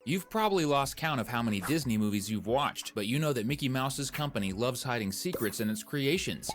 You've probably lost count of how many Disney movies you've watched, but you know that Mickey Mouse's company loves hiding secrets in its creations.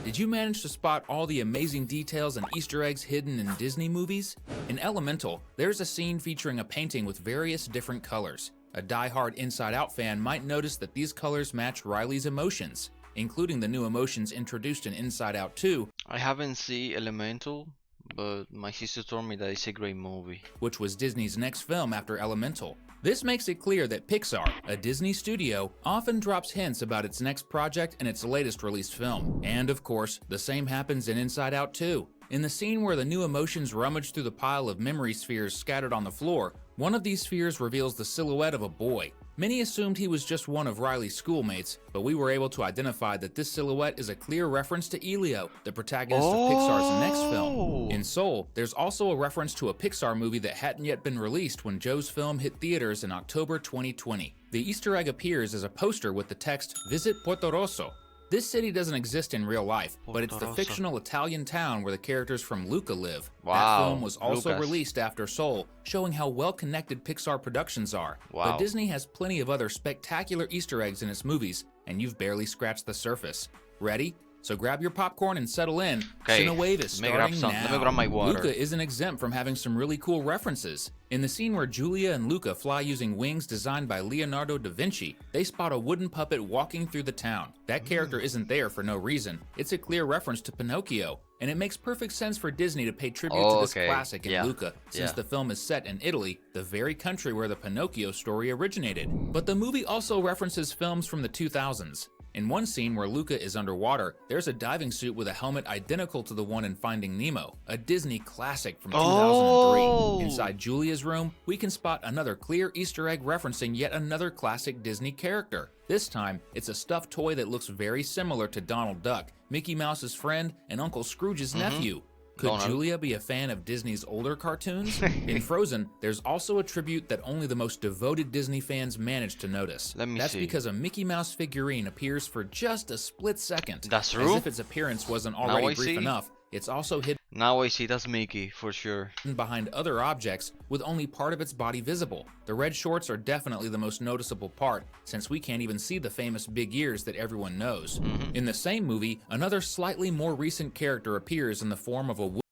Did you manage to spot all the amazing details and Easter eggs hidden in Disney movies? In Elemental, there's a scene featuring a painting with various different colors. A die-hard Inside Out fan might notice that these colors match Riley's emotions, including the new emotions introduced in Inside Out 2. I haven't seen Elemental, but my sister told me that it's a great movie. Which was Disney's next film after Elemental. This makes it clear that Pixar, a Disney studio, often drops hints about its next project in its latest released film. And of course, the same happens in Inside Out 2. In the scene where the new emotions rummage through the pile of memory spheres scattered on the floor, one of these spheres reveals the silhouette of a boy. Many assumed he was just one of Riley's schoolmates, but we were able to identify that this silhouette is a clear reference to Elio, the protagonist of Pixar's next film. In Soul, there's also a reference to a Pixar movie that hadn't yet been released when Joe's film hit theaters in October 2020. The Easter egg appears as a poster with the text, "Visit Puerto Rosso." This city doesn't exist in real life, but it's the fictional Italian town where the characters from Luca live. Wow, that film was also Lucas. released after Soul, showing how well-connected Pixar productions are. But Disney has plenty of other spectacular Easter eggs in its movies, and you've barely scratched the surface. Ready? So grab your popcorn and settle in. Okay, Cinewave is starting now. Let me grab my water. Luca isn't exempt from having some really cool references. In the scene where Julia and Luca fly using wings designed by Leonardo da Vinci, they spot a wooden puppet walking through the town. That character isn't there for no reason. It's a clear reference to Pinocchio, and it makes perfect sense for Disney to pay tribute to this classic in Luca, since the film is set in Italy, the very country where the Pinocchio story originated. But the movie also references films from the 2000s. In one scene where Luca is underwater, there's a diving suit with a helmet identical to the one in Finding Nemo, a Disney classic from 2003. Inside Julia's room, we can spot another clear Easter egg referencing yet another classic Disney character. This time, it's a stuffed toy that looks very similar to Donald Duck, Mickey Mouse's friend and Uncle Scrooge's nephew. Could Julia be a fan of Disney's older cartoons? In Frozen, there's also a tribute that only the most devoted Disney fans managed to notice. That's because a Mickey Mouse figurine appears for just a split second. That's true? As if its appearance wasn't already brief enough, it's also hidden Now I see that's Mickey, for sure. behind other objects with only part of its body visible. The red shorts are definitely the most noticeable part, since we can't even see the famous big ears that everyone knows. In the same movie, another slightly more recent character appears in the form of a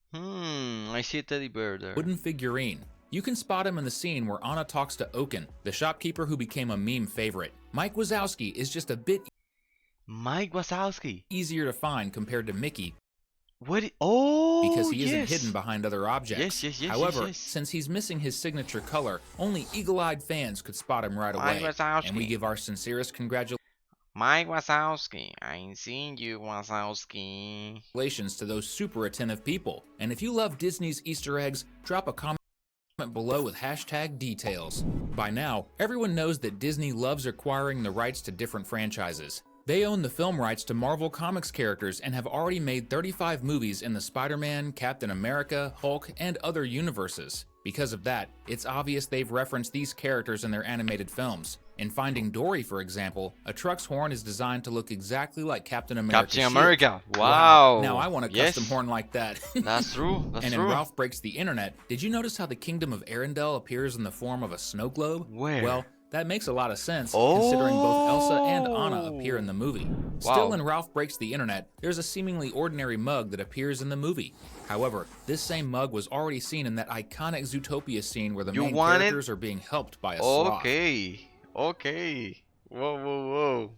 I see a teddy bear there. wooden figurine. You can spot him in the scene where Anna talks to Oaken, the shopkeeper who became a meme favorite. Mike Wazowski is just a bit Mike Wazowski. easier to find compared to Mickey, What? because he isn't hidden behind other objects. Yes. However, since he's missing his signature color, only eagle-eyed fans could spot him right away. And we give our sincerest congratulations Mike Wazowski, I ain't seen you, Wazowski. to those super attentive people. And if you love Disney's Easter eggs, drop a comment below with #details. By now, everyone knows that Disney loves acquiring the rights to different franchises. They own the film rights to Marvel Comics characters and have already made 35 movies in the Spider-Man, Captain America, Hulk, and other universes. Because of that, it's obvious they've referenced these characters in their animated films. In Finding Dory, for example, a truck's horn is designed to look exactly like Captain America's Captain shield. America. Wow. Now I want a custom horn like that. That's true. That's And true. in Ralph Breaks the Internet, did you notice how the Kingdom of Arendelle appears in the form of a snow globe? Where? Well, that makes a lot of sense, considering both Elsa and Anna appear in the movie. Still in Ralph Breaks the Internet, there's a seemingly ordinary mug that appears in the movie. However, this same mug was already seen in that iconic Zootopia scene where the main characters are being helped by a sloth. Okay. Whoa.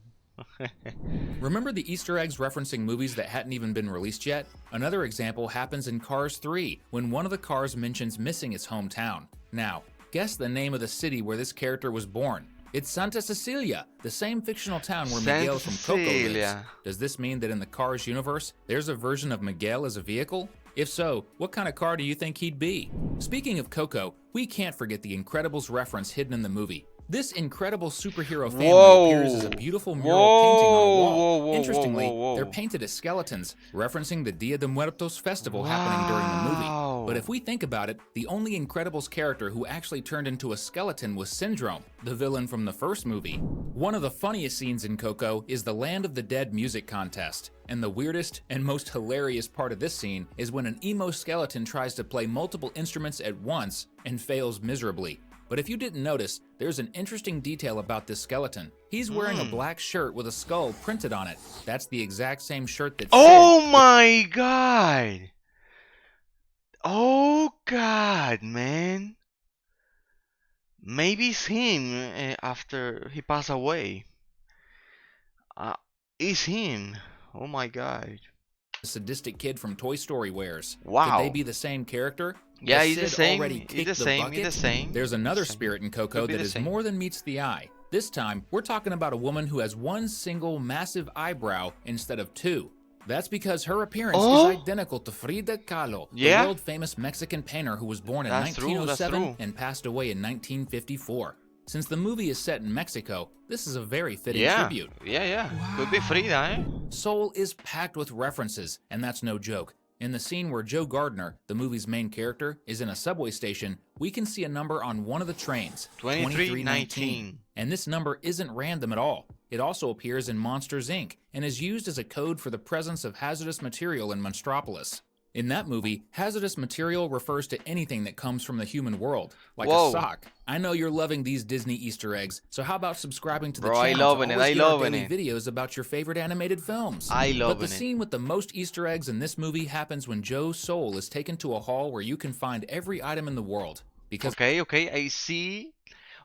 Remember the Easter eggs referencing movies that hadn't even been released yet? Another example happens in Cars 3, when one of the cars mentions missing its hometown. Now, guess the name of the city where this character was born. It's Santa Cecilia, the same fictional town where Miguel from Coco lives. Does this mean that in the Cars universe, there's a version of Miguel as a vehicle? If so, what kind of car do you think he'd be? Speaking of Coco, we can't forget the Incredibles reference hidden in the movie. This incredible superhero family appears as a beautiful mural painting on a wall. Interestingly, they're painted as skeletons, referencing the Dia de Muertos festival happening during the movie. But if we think about it, the only Incredibles character who actually turned into a skeleton was Syndrome, the villain from the first movie. One of the funniest scenes in Coco is the Land of the Dead music contest. And the weirdest and most hilarious part of this scene is when an emo skeleton tries to play multiple instruments at once and fails miserably. But if you didn't notice, there's an interesting detail about this skeleton. He's wearing a black shirt with a skull printed on it. That's the exact same shirt that Oh my god! Oh god, man. Maybe it's him after he passed away. It's him. Oh my god. sadistic kid from Toy Story wears. Wow. Could they be the same character? Yeah, Has he's the Sid same. already He's kicked the same. bucket? He's the same. There's another Same. spirit in Coco Could be that the is same. more than meets the eye. This time, we're talking about a woman who has one single massive eyebrow instead of two. That's because her appearance is identical to Frida Kahlo, the world-famous Mexican painter who was born in 1907 and passed away in 1954. Since the movie is set in Mexico, this is a very fitting tribute. Yeah. Could be Frida, eh? Soul is packed with references, and that's no joke. In the scene where Joe Gardner, the movie's main character, is in a subway station, we can see a number on one of the trains, 2319. And this number isn't random at all. It also appears in Monsters, Inc. and is used as a code for the presence of hazardous material in Monstropolis. In that movie, hazardous material refers to anything that comes from the human world, like a sock. I know you're loving these Disney Easter eggs, so how about subscribing to the channel to always get our daily videos about your favorite animated films? But the scene with the most Easter eggs in this movie happens when Joe's soul is taken to a hall where you can find every item in the world. Because Okay, I see.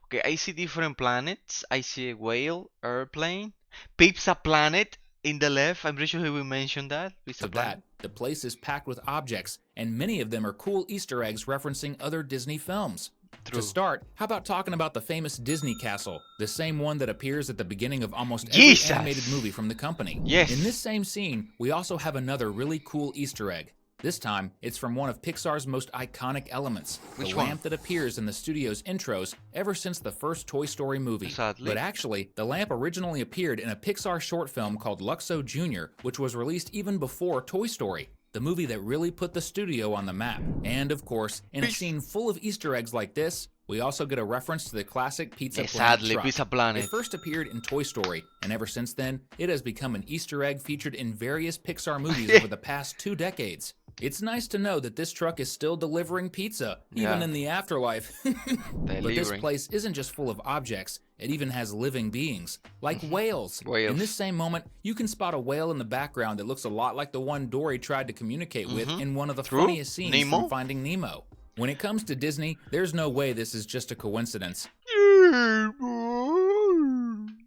Okay, I see different planets. I see a whale, airplane, Pizza Planet in the left. I'm pretty sure we mentioned that. Pizza Planet. The place is packed with objects, and many of them are cool Easter eggs referencing other Disney films. True. To start, how about talking about the famous Disney Castle, the same one that appears at the beginning of almost every animated movie from the company. Yes. In this same scene, we also have another really cool Easter egg. This time, it's from one of Pixar's most iconic elements, the lamp that appears in the studio's intros ever since the first Toy Story movie. Sadly. But actually, the lamp originally appeared in a Pixar short film called Luxo Jr., which was released even before Toy Story, the movie that really put the studio on the map. And of course, in a scene full of Easter eggs like this, we also get a reference to the classic Pizza Planet truck. Pizza Planet. It first appeared in Toy Story, and ever since then, it has become an Easter egg featured in various Pixar movies over the past 2 decades. It's nice to know that this truck is still delivering pizza, even in the afterlife. But this place isn't just full of objects, it even has living beings, like whales. In this same moment, you can spot a whale in the background that looks a lot like the one Dory tried to communicate with in one of the funniest scenes from Finding Nemo. When it comes to Disney, there's no way this is just a coincidence.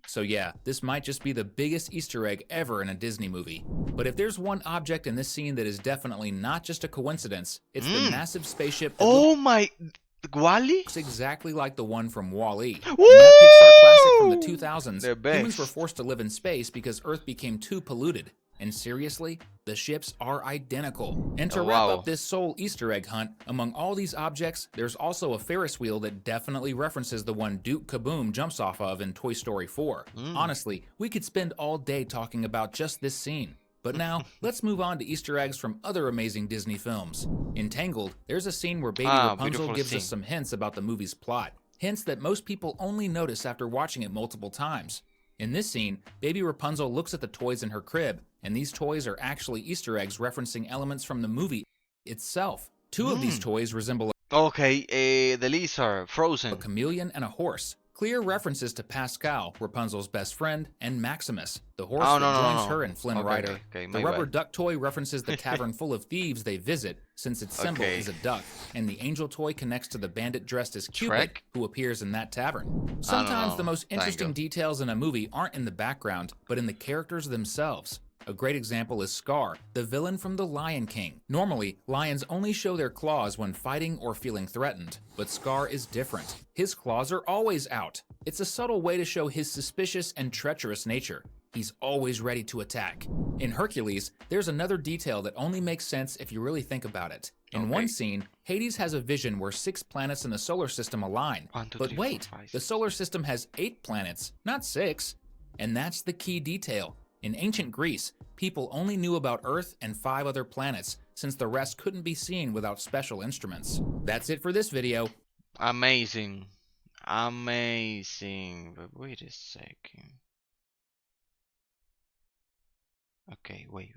So yeah, this might just be the biggest Easter egg ever in a Disney movie. But if there's one object in this scene that is definitely not just a coincidence, it's the massive spaceship that looks exactly like the one from Wall-E. In that Pixar classic from the 2000s, humans were forced to live in space because Earth became too polluted. And seriously, the ships are identical. And to wrap up this Soul Easter egg hunt, among all these objects, there's also a Ferris wheel that definitely references the one Duke Kaboom jumps off of in Toy Story 4. Honestly, we could spend all day talking about just this scene. But now, let's move on to Easter eggs from other amazing Disney films. In Tangled, there's a scene where Baby Rapunzel gives us some hints about the movie's plot. Hints that most people only notice after watching it multiple times. In this scene, Baby Rapunzel looks at the toys in her crib, and these toys are actually Easter eggs referencing elements from the movie itself. 2 of these toys resemble the lizard, Frozen, a chameleon and a horse. Clear references to Pascal, Rapunzel's best friend, and Maximus, the horse that joins her and Flynn Rider. The rubber duck toy references the tavern full of thieves they visit, since its symbol is a duck, and the angel toy connects to the bandit dressed as Cupid, who appears in that tavern. Sometimes the most interesting details in a movie aren't in the background, but in the characters themselves. A great example is Scar, the villain from The Lion King. Normally, lions only show their claws when fighting or feeling threatened, but Scar is different. His claws are always out. It's a subtle way to show his suspicious and treacherous nature. He's always ready to attack. In Hercules, there's another detail that only makes sense if you really think about it. In one scene, Hades has a vision where 6 planets in the solar system align. But wait, the solar system has 8 planets, not 6. And that's the key detail. In ancient Greece, people only knew about Earth and 5 other planets, since the rest couldn't be seen without special instruments. That's it for this video. Amazing. Amazing. But wait a second. Okay, wait.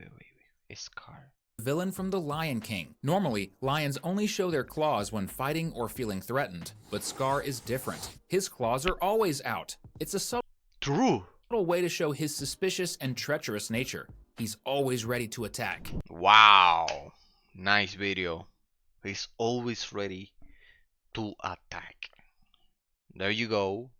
Scar. villain from The Lion King. Normally, lions only show their claws when fighting or feeling threatened, but Scar is different. His claws are always out. It's a subtle True. way to show his suspicious and treacherous nature. He's always ready to attack. Wow. Nice video. He's always ready to attack. There you go.